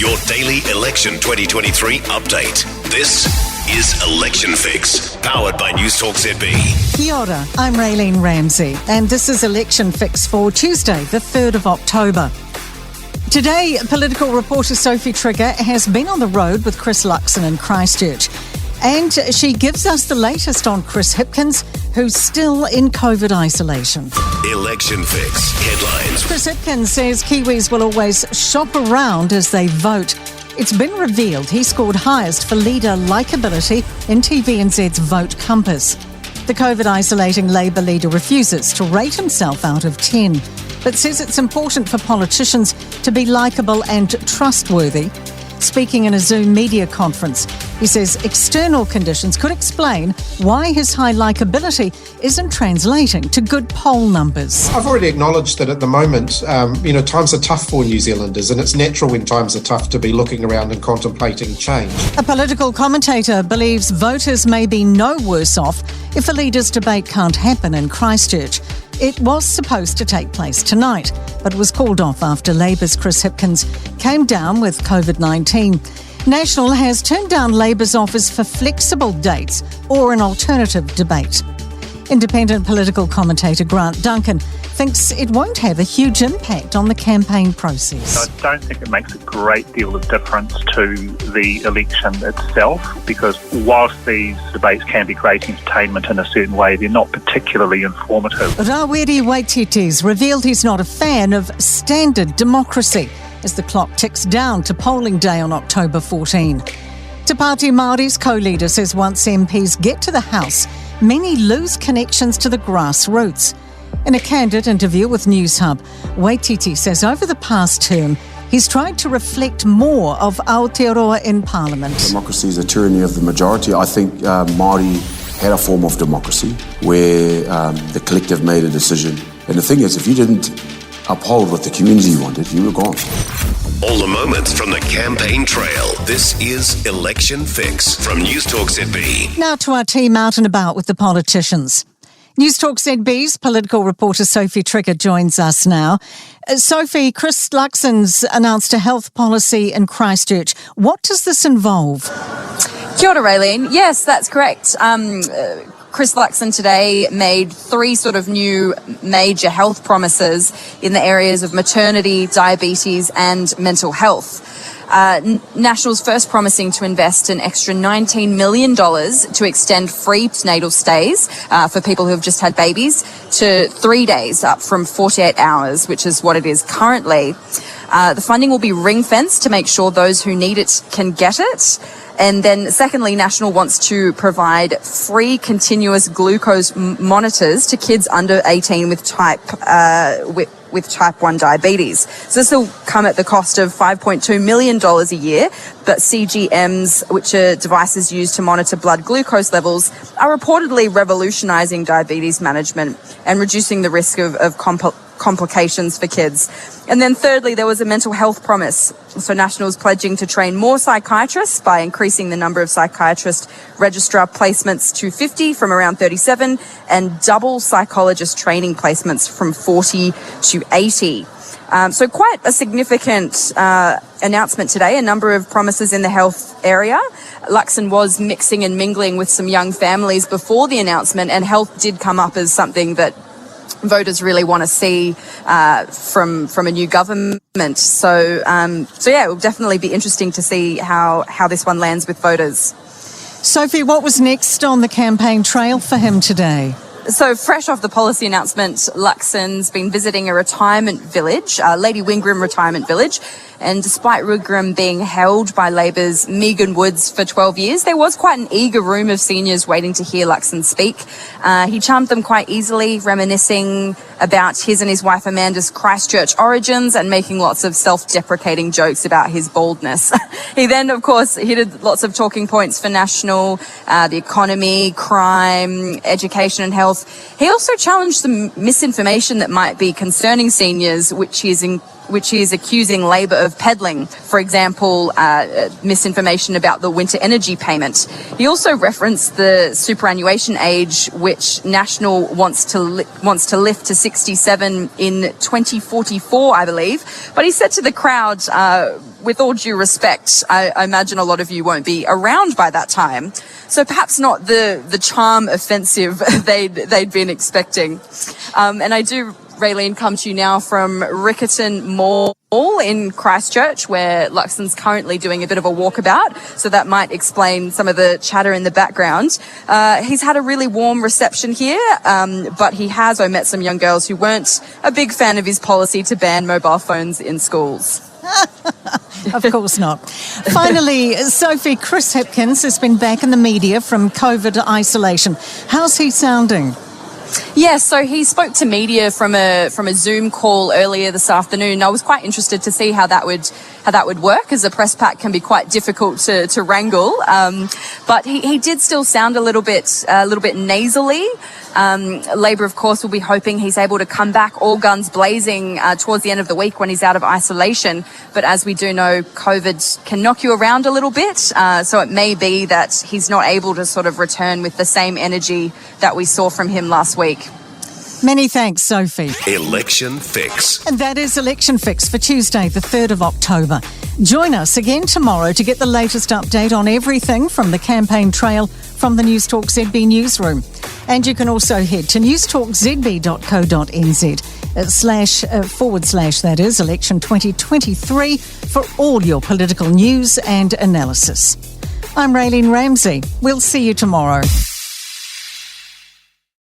Your daily election 2023 update. This is Election Fix, powered by Newstalk ZB. Kia ora, I'm Raylene Ramsay, and this is Election Fix for Tuesday, the 3rd of October. Today, political reporter Sophie Trigger has been on the road with Chris Luxon in Christchurch, and she gives us the latest on Chris Hipkins, who's still in COVID isolation. Election Fix headlines. Chris Hipkins says Kiwis will always shop around as they vote. It's been revealed he scored highest for leader likeability in TVNZ's Vote Compass. The COVID-isolating Labour leader refuses to rate himself out of 10, but says it's important for politicians to be likeable and trustworthy. Speaking in a Zoom media conference, he says external conditions could explain why his high likeability isn't translating to good poll numbers. I've already acknowledged that at the moment, times are tough for New Zealanders, and it's natural when times are tough to be looking around and contemplating change. A political commentator believes voters may be no worse off if a leaders' debate can't happen in Christchurch. It was supposed to take place tonight, but was called off after Labour's Chris Hipkins came down with COVID-19. National has turned down Labour's offers for flexible dates or an alternative debate. Independent political commentator Grant Duncan thinks it won't have a huge impact on the campaign process. I don't think it makes a great deal of difference to the election itself, because whilst these debates can be great entertainment in a certain way, they're not particularly informative. Rawiri Waititi's revealed he's not a fan of standard democracy as the clock ticks down to polling day on October 14. Te Pāti Māori's co-leader says once MPs get to the House, many lose connections to the grassroots. In a candid interview with News Hub, Waititi says over the past term, he's tried to reflect more of Aotearoa in Parliament. Democracy is a tyranny of the majority. I think Māori had a form of democracy where the collective made a decision. And the thing is, if you didn't uphold what the community wanted, you were gone. All the moments from the campaign trail. This is Election Fix from Newstalk ZB. Now to our team out and about with the politicians. Newstalk ZB's political reporter Sophie Trigger joins us now. Sophie, Chris Luxon's announced a health policy in Christchurch. What does this involve? Kia ora, Raylene. Yes, that's correct. Chris Luxon today made 3 sort of new major health promises in the areas of maternity, diabetes and mental health. National's first promising to invest an extra $19 million to extend free natal stays for people who have just had babies to 3 days, up from 48 hours, which is what it is currently. The funding will be ring-fenced to make sure those who need it can get it. And then secondly, National wants to provide free continuous glucose monitors to kids under 18 with type 1 diabetes. So this will come at the cost of $5.2 million a year, but CGMs, which are devices used to monitor blood glucose levels, are reportedly revolutionising diabetes management and reducing the risk of complications for kids. And then thirdly, there was a mental health promise. So National's pledging to train more psychiatrists by increasing the number of psychiatrist registrar placements to 50 from around 37 and double psychologist training placements from 40 to 80. So quite a significant announcement today, a number of promises in the health area. Luxon was mixing and mingling with some young families before the announcement, and health did come up as something that voters really want to see from a new government. So yeah, it will definitely be interesting to see how this one lands with voters. Sophie, what was next on the campaign trail for him today? So fresh off the policy announcement, Luxon's been visiting a retirement village, Lady Wingram Retirement Village. And despite Wigram being held by Labour's Megan Woods for 12 years, there was quite an eager room of seniors waiting to hear Luxon speak. He charmed them quite easily, reminiscing about his and his wife Amanda's Christchurch origins and making lots of self-deprecating jokes about his baldness. He then, of course, hit lots of talking points for National, the economy, crime, education and health. He also challenged some misinformation that might be concerning seniors, which which he is accusing Labor of peddling. For example, misinformation about the winter energy payment. He also referenced the superannuation age, which National wants to lift to 67 in 2044, I believe. But he said to the crowd, with all due respect, I imagine a lot of you won't be around by that time. So perhaps not the charm offensive they'd been expecting. And I do, Raylene, come to you now from Riccarton Mall in Christchurch, where Luxon's currently doing a bit of a walkabout, so that might explain some of the chatter in the background. He's had a really warm reception here, but he has met some young girls who weren't a big fan of his policy to ban mobile phones in schools. Of course not. Finally, Sophie, Chris Hipkins has been back in the media from COVID isolation. How's he sounding? Yeah, so he spoke to media from a Zoom call earlier this afternoon. I was quite interested to see how that would work, as a press pack can be quite difficult to wrangle. But he did still sound a little bit nasally. Labor, of course, will be hoping he's able to come back all guns blazing towards the end of the week when he's out of isolation. But as we do know, COVID can knock you around a little bit. So it may be that he's not able to sort of return with the same energy that we saw from him last week. Many thanks, Sophie. Election Fix. And that is Election Fix for Tuesday, the 3rd of October. Join us again tomorrow to get the latest update on everything from the campaign trail from the Newstalk ZB newsroom. And you can also head to newstalkzb.co.nz / that is election 2023 for all your political news and analysis. I'm Raylene Ramsay. We'll see you tomorrow.